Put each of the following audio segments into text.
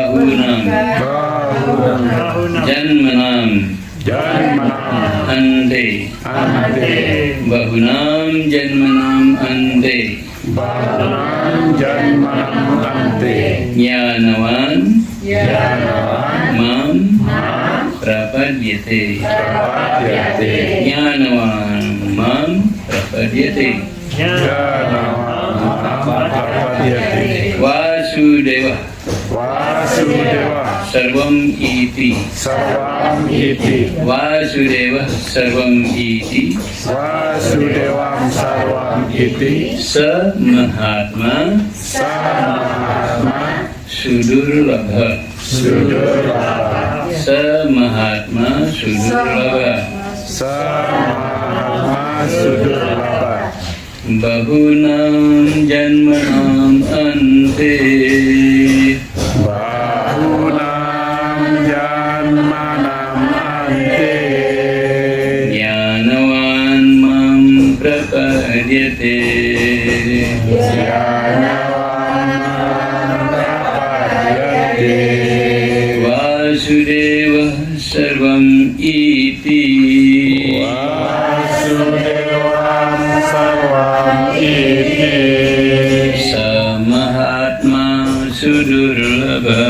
bahunam janmanam ante bahunam janmanam ante Nyanawan mam prapadyate Nyanawan mam prapadyate Vasudeva Sarvam iti Vasudeva Sarvam iti Sa Mahatma Sudurlabha Sa Mahatma Sudurlabha Bahunam janmanam ante Nyanawan mam prapadyate Vasudeva sarvam iti Sa Mahatma Sudurlabha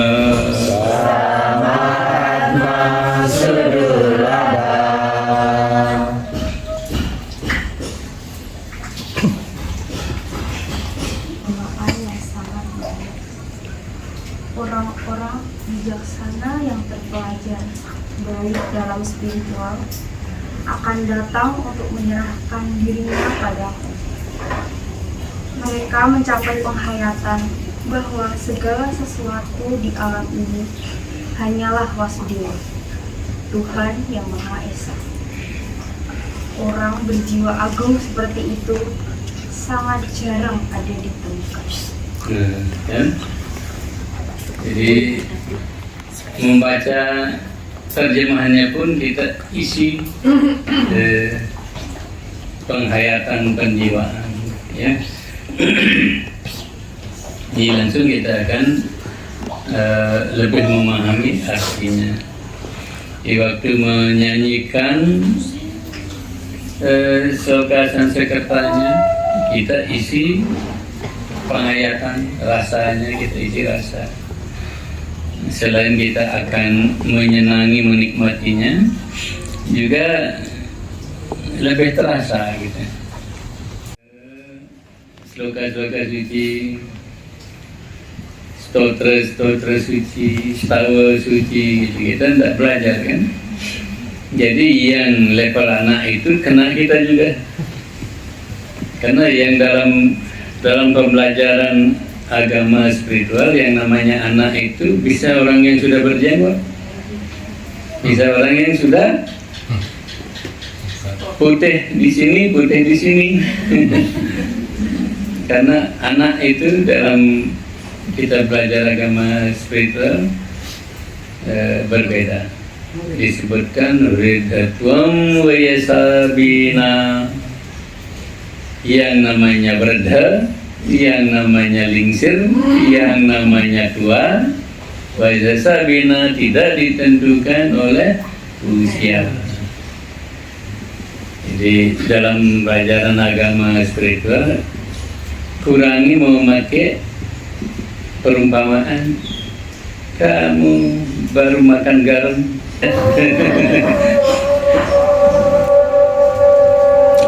Orang-orang bijaksana yang terpelajar baik dalam spiritual akan datang untuk menyerahkan dirinya padaku. Mereka mencapai penghayatan bahwa segala sesuatu di alam ini hanyalah Wasudeva, Tuhan yang Maha Esa. Orang berjiwa agung seperti itu sangat jarang ada ditemukan. Jadi membaca terjemahannya pun kita isi penghayatan penjiwaan, ya. Jadi langsung kita akan lebih memahami artinya. Di waktu menyanyikan sloka Sanskertanya, kita isi penghayatan rasanya, kita isi rasa. Selain kita akan menyenangi, menikmatinya, juga lebih terasa gitu. Sloka-sloka suci, stotra suci, stawa suci, gitu. Kita tidak belajar kan. Jadi yang level anak itu kena kita juga. Karena yang dalam pembelajaran agama spiritual yang namanya anak itu bisa orang yang sudah berjenggot, bisa orang yang sudah putih di sini, putih di sini. Karena anak itu dalam kita belajar agama spiritual berbeda. Disebutkan Ridhatwam Wayasabina, yang namanya Wredha, yang namanya lingsir, yang namanya tua. Wayasabina tidak ditentukan oleh usia. Jadi dalam pelajaran agama spiritual kurangi memakai perumpamaan. Kamu baru makan garam.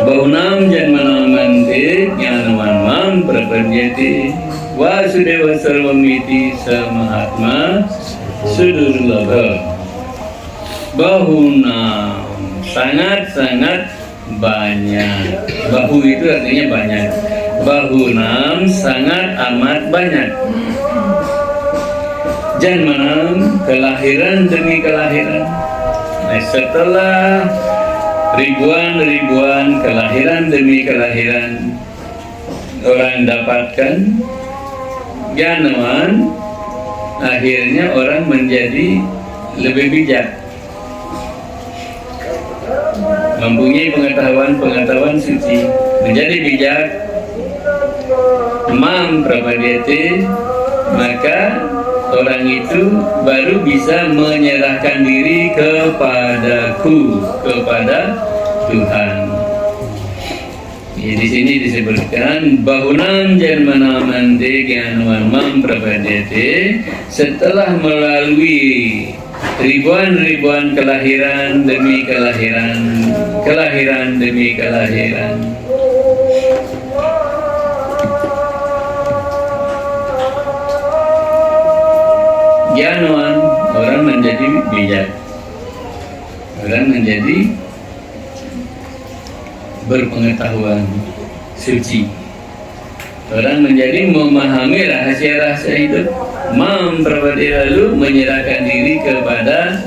Bahunam janmanam ante Nyanawan mam prapadyate Vasudeva sarvamiti Sa Mahatma Sudurlabha. Bahunam sangat-sangat banyak. Bahu itu artinya banyak. Bahunam sangat amat banyak. Janmanam kelahiran demi kelahiran. Nah, setelah ribuan kelahiran demi kelahiran orang dapatkan Janawan, akhirnya orang menjadi lebih bijak, mempunyai pengetahuan suci, menjadi bijak. Mam prapadyate, maka orang itu baru bisa menyerahkan diri kepadaku, kepada Tuhan. Di sini disebutkan bahunam janmana mante gyanuan mam prapadete, setelah melalui ribuan-ribuan kelahiran demi kelahiran, kelahiran demi kelahiran. Gyanuan, orang menjadi bijak, orang menjadi berpengetahuan, suci. Orang menjadi memahami rahasia-rahasia hidup, lalu menyerahkan diri kepada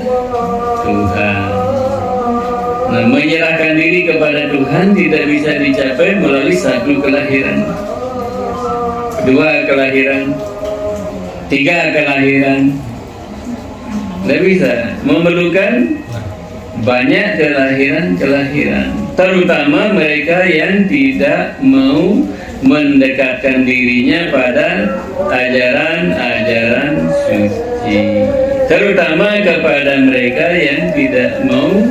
Tuhan. Nah, menyerahkan diri kepada Tuhan tidak bisa dicapai melalui satu kelahiran, dua kelahiran, tiga kelahiran. Tidak bisa, memerlukan banyak kelahiran-kelahiran, terutama mereka yang tidak mau mendekatkan dirinya pada ajaran-ajaran suci, terutama kepada mereka yang tidak mau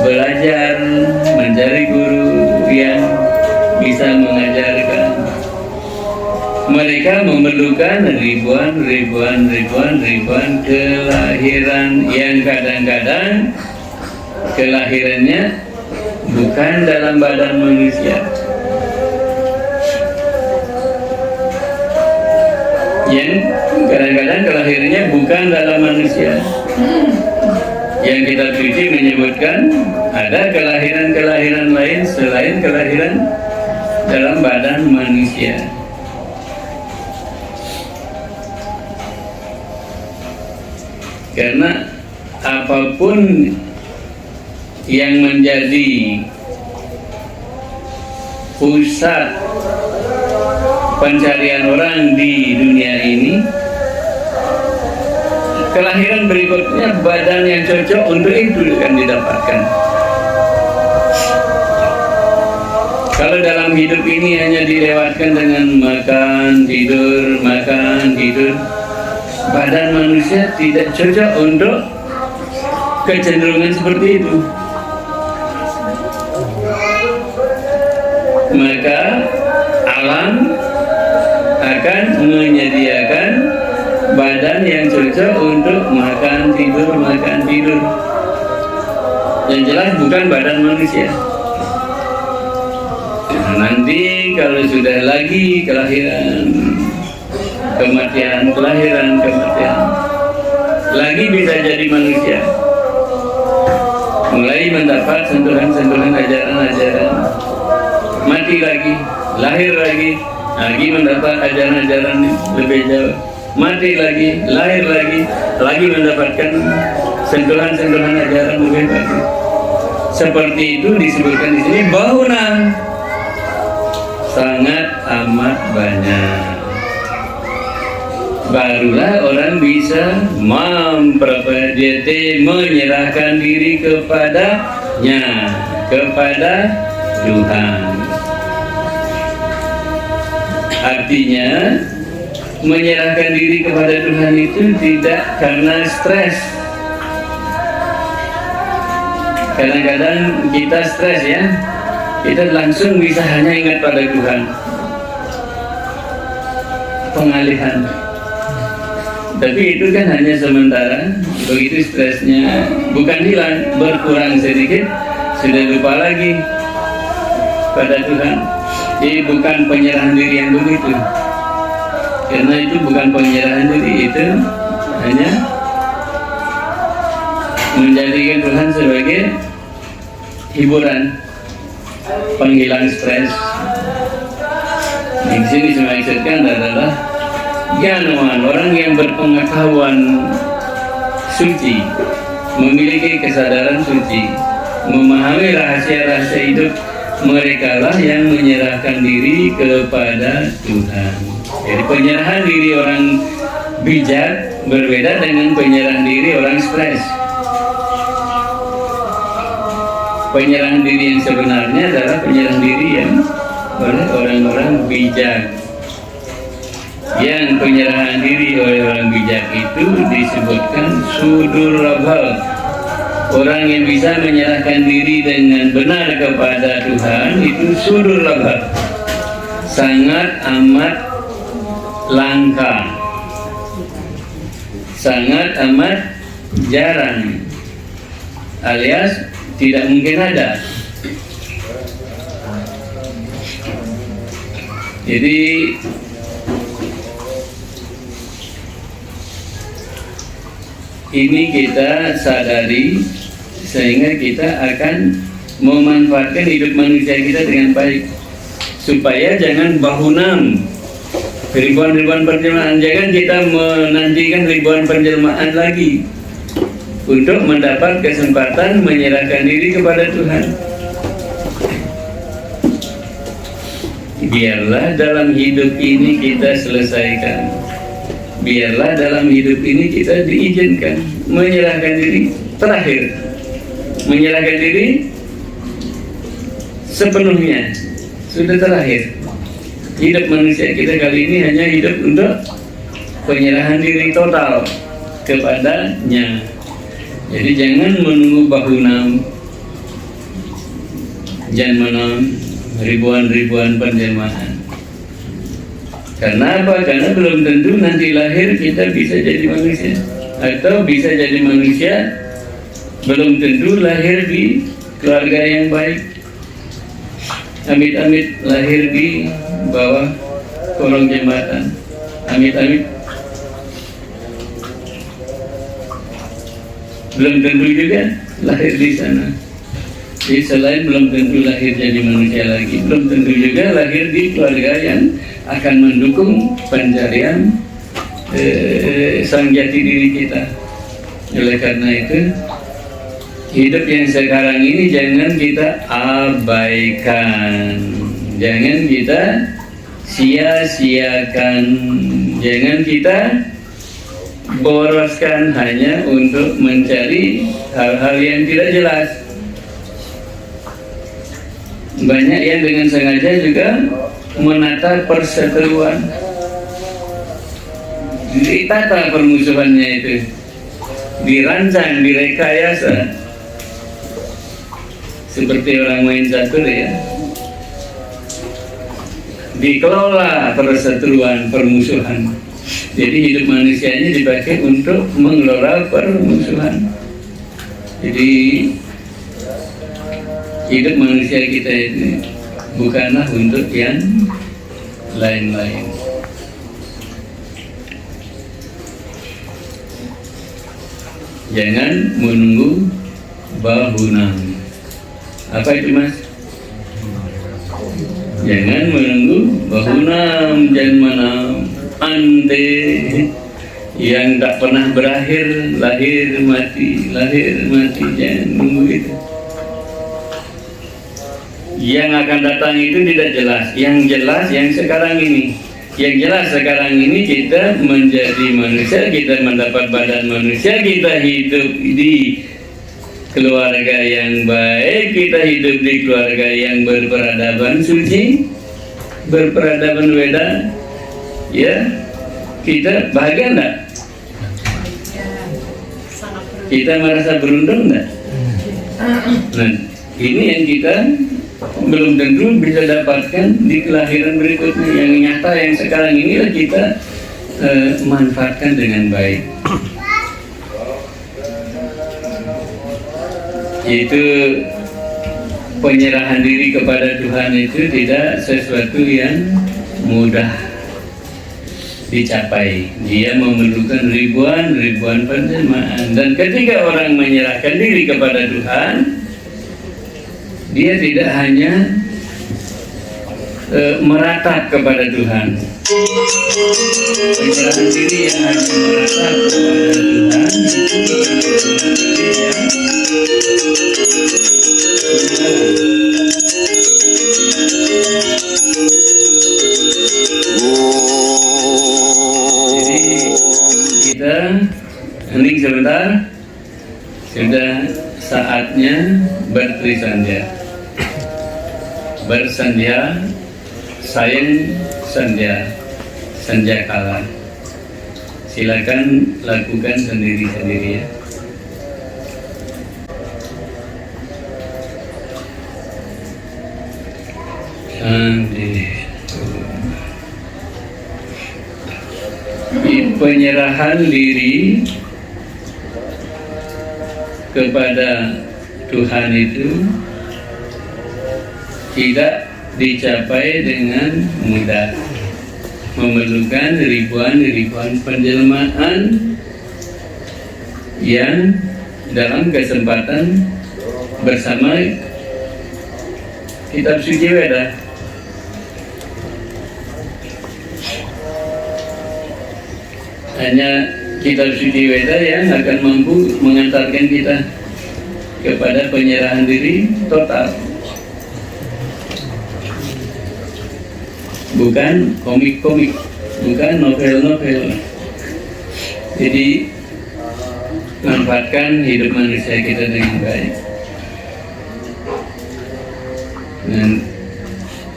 belajar, mencari guru yang bisa mengajarkan. Mereka memerlukan ribuan kelahiran yang kadang-kadang kelahirannya bukan dalam badan manusia, yang kadang-kadang kelahirannya bukan dalam manusia. Yang kita suci menyebutkan ada kelahiran-kelahiran lain selain kelahiran dalam badan manusia. Karena apapun yang menjadi pusat pencarian orang di dunia ini, kelahiran berikutnya badan yang cocok untuk itu akan didapatkan. Kalau dalam hidup ini hanya dilewatkan dengan makan, tidur, badan manusia tidak cocok untuk kecenderungan seperti itu. Maka alam akan menyediakan badan yang cocok untuk makan, tidur. Yang jelas bukan badan manusia. Nah, nanti kalau sudah lagi kelahiran, kematian, lagi bisa jadi manusia, mulai mendapat sentuhan-sentuhan ajaran-ajaran, mati lagi, lahir lagi mendapat ajaran-ajaran lebih jauh, mati lagi, lahir lagi mendapatkan sentuhan-sentuhan ajaran lebih bagus. Seperti itu disebutkan di sini bahunam, sangat amat banyak. Barulah orang bisa memperpadete, menyerahkan diri kepadanya, kepada Tuhan. Artinya menyerahkan diri kepada Tuhan itu tidak karena stres. Kadang-kadang kita stres ya, kita langsung bisa hanya ingat pada Tuhan. Pengalihan. Tapi itu kan hanya sementara. Begitu stresnya bukan hilang, berkurang sedikit, sudah lupa lagi pada Tuhan. Jadi bukan penyerahan diri yang begitu. Karena itu bukan penyerahan diri, itu hanya menjadikan Tuhan sebagai hiburan, penghilang stres. Di sini dimaksudkan adalah Gyanuan, orang yang berpengetahuan suci, memiliki kesadaran suci, memahami rahasia-rahasia hidup, mereka lah yang menyerahkan diri kepada Tuhan. Jadi penyerahan diri orang bijak berbeda dengan penyerahan diri orang stres. Penyerahan diri yang sebenarnya adalah penyerahan diri yang oleh orang-orang bijak. Yang penyerahan diri oleh orang bijak itu disebutkan sudur rabhal. Orang yang bisa menyerahkan diri dengan benar kepada Tuhan itu sudur rabhal. Sangat amat langka, sangat amat jarang, alias tidak mungkin ada. Jadi ini kita sadari sehingga kita akan memanfaatkan hidup manusia kita dengan baik, supaya jangan bahunam ribuan penjelmaan. Jangan kita menantikan ribuan penjelmaan lagi untuk mendapat kesempatan menyerahkan diri kepada Tuhan. Biarlah dalam hidup ini kita selesaikan, biarlah dalam hidup ini kita diizinkan menyerahkan diri terakhir, menyerahkan diri sepenuhnya, sudah terakhir. Hidup manusia kita kali ini hanya hidup untuk penyerahan diri total kepadanya. Jadi jangan menunggu bahunam, jangan menunggu ribuan penjelmaan. Karena apa? Karena belum tentu nanti lahir kita bisa jadi manusia, atau bisa jadi manusia belum tentu lahir di keluarga yang baik. Amit-amit lahir di bawah kolong jembatan, amit-amit. Belum tentu juga lahir di sana. Jadi selain belum tentu lahir jadi manusia lagi, belum tentu juga lahir di keluarga yang akan mendukung pencarian sang jati diri kita. Oleh karena itu, hidup yang sekarang ini jangan kita abaikan, jangan kita sia-siakan, jangan kita boroskan hanya untuk mencari hal-hal yang tidak jelas. Banyak yang dengan sengaja juga menata perseteruan, ditata permusuhannya itu, dirancang, direkayasa, seperti orang main catur ya. Dikelola perseteruan, permusuhan. Jadi hidup manusianya dipakai untuk mengelola permusuhan. Jadi hidup manusia kita ini bukanlah untuk yang lain-lain. Jangan menunggu bahunam. Apa itu mas? Jangan menunggu bahunam dan manam ante yang tak pernah berakhir, lahir mati, jangan nunggu itu. Yang akan datang itu tidak jelas. Yang jelas yang sekarang ini. Yang jelas sekarang ini kita menjadi manusia, kita mendapat badan manusia, kita hidup di keluarga yang baik, kita hidup di keluarga yang berperadaban suci, berperadaban Weda. Ya, kita bahagia enggak? Kita merasa beruntung enggak? Nah, ini yang kita belum tentu bisa dapatkan di kelahiran berikutnya. Yang nyata yang sekarang inilah kita manfaatkan dengan baik. Itu penyerahan diri kepada Tuhan itu tidak sesuatu yang mudah dicapai. Dia memerlukan ribuan penjelmaan. Dan ketika orang menyerahkan diri kepada Tuhan, dia tidak hanya meratap kepada Tuhan. Penyerahan diri yang hanya meratap kepada Tuhan jadi kita hening sebentar. Sudah saatnya bertrisandya. Bersandia, sayang sandia. sanjakala. Silakan lakukan sendiri-sendiri ya. Penyerahan diri kepada Tuhan itu tidak dicapai dengan mudah, memerlukan ribuan penjelmaan yang dalam kesempatan bersama kitab suci Weda. Hanya kitab suci Weda yang akan mampu mengantarkan kita kepada penyerahan diri total. Bukan komik-komik, bukan novel-novel. Jadi manfaatkan hidup manusia kita dengan baik. Dan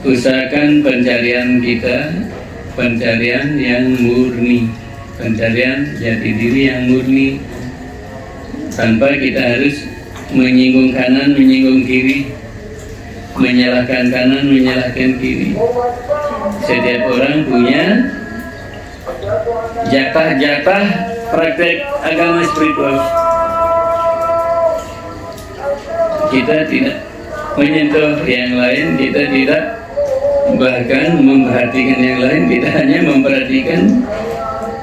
usahakan pencarian kita, pencarian yang murni, pencarian jati diri yang murni, tanpa kita harus menyinggung kanan, menyinggung kiri, menyalahkan kanan, menyalahkan kiri. Setiap orang punya jatah-jatah praktek agama spiritual. Kita tidak menyentuh yang lain, kita tidak bahkan memperhatikan yang lain, kita hanya memperhatikan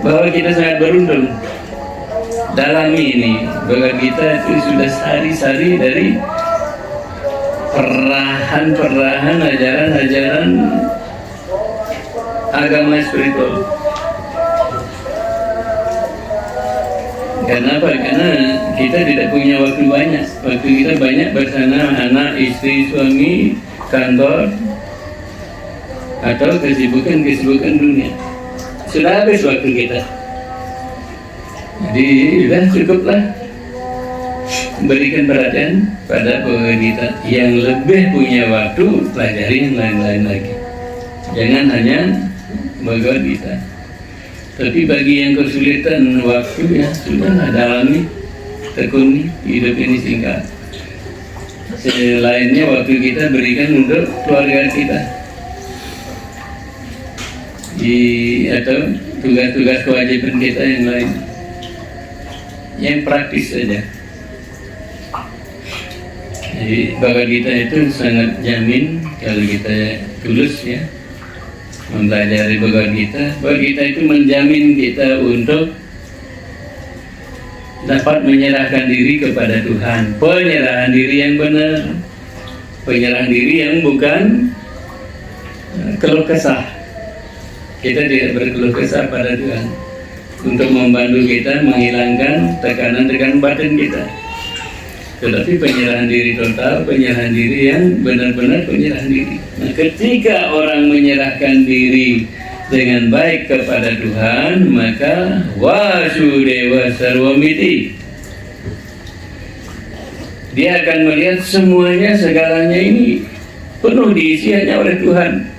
bahwa kita sangat beruntung. Dalami ini bahwa kita itu sudah sari-sari dari perahan-perahan ajaran-ajaran agama spiritual. Kenapa? Karena kita tidak punya waktu banyak. Waktu kita banyak bersama anak, istri, suami, kantor, atau kesibukan dunia. Sudah habis waktu kita. Jadi sudah cukuplah berikan perhatian pada Bhagavad Gita. Yang lebih punya waktu, pelajari yang lain-lain lagi. Jangan hanya Bhagavad Gita. Tapi bagi yang kesulitan waktu, ya sudahlah, dalami, tekuni, hidup ini singkat. Selainnya waktu kita berikan untuk keluarga kita, atau tugas-tugas kewajiban kita yang lain, yang praktis saja. Jadi Bhagavad Gita itu sangat jamin kalau kita tulus ya mempelajari Bhagavad Gita. Bhagavad Gita itu menjamin kita untuk dapat menyerahkan diri kepada Tuhan. Penyerahan diri yang benar, penyerahan diri yang bukan keluh kesah. Kita tidak berkeluh kesah pada Tuhan untuk membantu kita menghilangkan tekanan-tekanan batin kita. Tetapi penyerahan diri total, penyerahan diri yang benar-benar penyerahan diri. Nah, ketika orang menyerahkan diri dengan baik kepada Tuhan, maka Vasudeva Sarvamiti, dia akan melihat semuanya, segalanya ini penuh diisi hanya oleh Tuhan.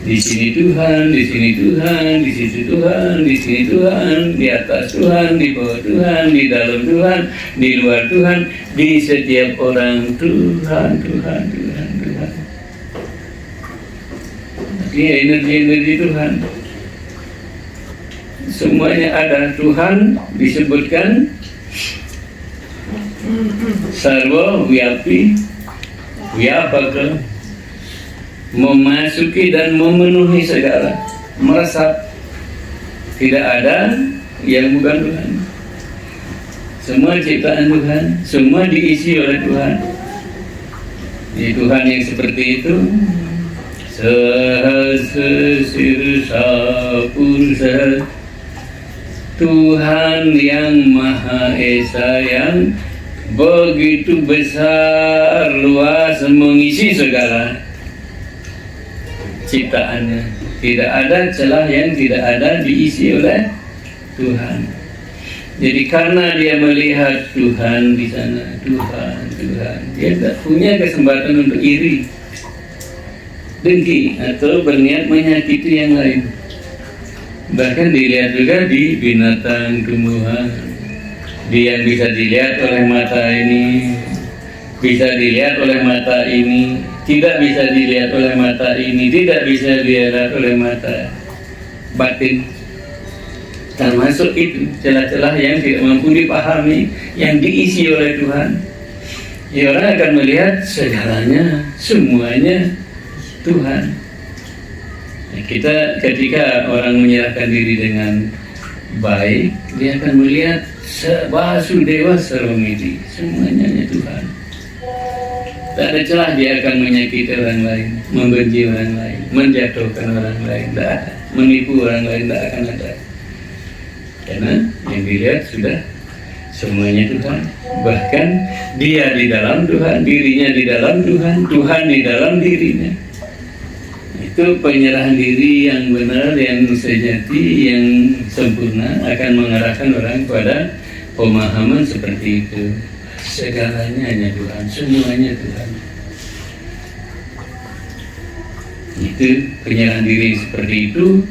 Di sini Tuhan, di sini Tuhan, di situ Tuhan, di sini Tuhan, di atas Tuhan, di bawah Tuhan, di dalam Tuhan, di luar Tuhan, di setiap orang Tuhan, Tuhan, Tuhan, Tuhan. Ini energi-energi Tuhan. Semuanya ada. Tuhan disebutkan Sarva Vyapi Vyapaka, memasuki dan memenuhi segala, meresap. Tidak ada yang bukan Tuhan. Semua ciptaan Tuhan, semua diisi oleh Tuhan. Di Tuhan yang seperti itu, Sahasra Sirsa Pursa, Tuhan yang Maha Esa, yang begitu besar, luas, mengisi segala ciptaannya. Tidak ada celah yang tidak ada diisi oleh Tuhan. Jadi karena dia melihat Tuhan di sana, Tuhan, dia tidak punya kesempatan untuk iri. dengki atau berniat menyakiti yang lain. Bahkan dilihat juga di binatang, tumbuhan, yang bisa dilihat oleh mata ini, bisa dilihat oleh mata ini, tidak bisa dilihat oleh mata ini, tidak bisa dilihat oleh mata batin. Termasuk itu celah-celah yang tidak mampu dipahami, yang diisi oleh Tuhan. Ya, orang akan melihat segalanya, semuanya Tuhan. Nah, kita ketika orang menyerahkan diri dengan baik, dia akan melihat Vasudewa Sarvamiti, semuanya hanya Tuhan. Tak ada celah dia akan menyakiti orang lain, membenci orang lain, menjatuhkan orang lain, tak ada. Menipu orang lain, tak akan ada. Karena yang dilihat sudah semuanya Tuhan. Bahkan dia di dalam Tuhan, dirinya di dalam Tuhan, Tuhan di dalam dirinya. Itu penyerahan diri yang benar, yang sejati, yang sempurna akan mengarahkan orang pada pemahaman seperti itu. Segalanya hanya Tuhan, semuanya Tuhan. Itu penyerahan diri seperti itu.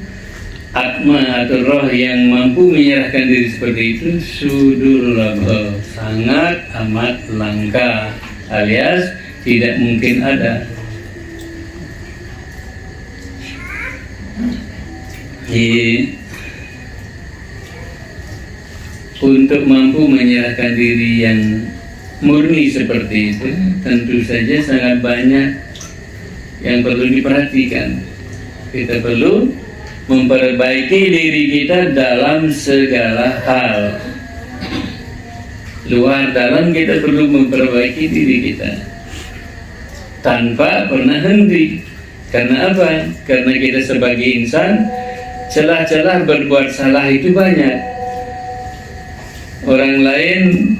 Atma atau roh yang mampu menyerahkan diri seperti itu sudurlabha, sangat amat langka, alias tidak mungkin ada. Untuk mampu menyerahkan diri yang murni seperti itu, tentu saja sangat banyak yang perlu diperhatikan. Kita perlu memperbaiki diri kita dalam segala hal. Luar dalam kita perlu memperbaiki diri kita tanpa pernah henti. Karena apa? Karena kita sebagai insan, celah-celah berbuat salah itu banyak. Orang lain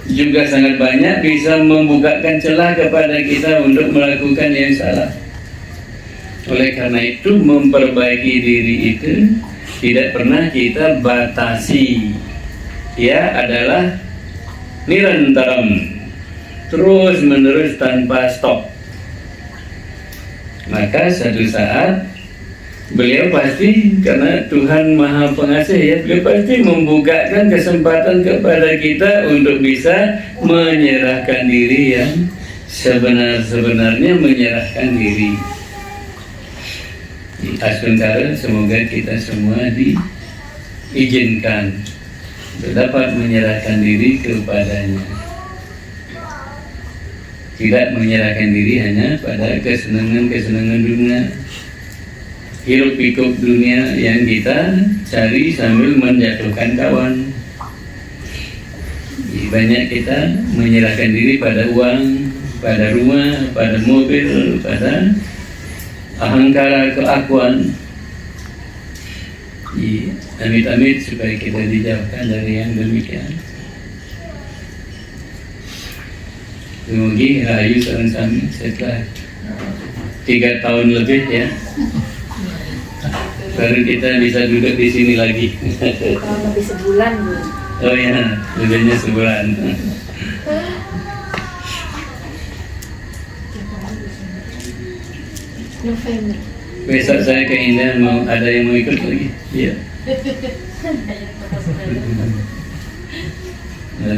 juga sangat banyak bisa membukakan celah kepada kita untuk melakukan yang salah. Oleh karena itu, memperbaiki diri itu tidak pernah kita batasi. Ya, adalah nirantaram, terus menerus tanpa stop. Maka satu saat beliau pasti, karena Tuhan Maha Pengasih ya, beliau pasti membukakan kesempatan kepada kita untuk bisa menyerahkan diri yang sebenar-benarnya menyerahkan diri. Sementara semoga kita semua diizinkan dapat menyerahkan diri kepadanya. Tidak menyerahkan diri hanya pada kesenangan-kesenangan dunia, hiruk pikuk dunia yang kita cari sambil menjatuhkan kawan. Banyak kita menyerahkan diri pada uang, pada rumah, pada mobil, pada ahangkara keakuan. Amit-amit supaya kita dijauhkan dari yang demikian. Semoga Rahayu Sareng Sami setelah 3 tahun lebih ya, baru kita bisa duduk di sini lagi. Kurang lebih sebulan, Bu. Oh ya, lebihnya sebulan. November. Besok saya ke Indah, mau ada yang mau ikut lagi? Iya.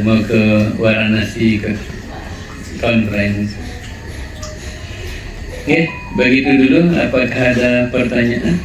Mau ke Varanasi ikut conference. Oke, begitu dulu. Apakah ada pertanyaan?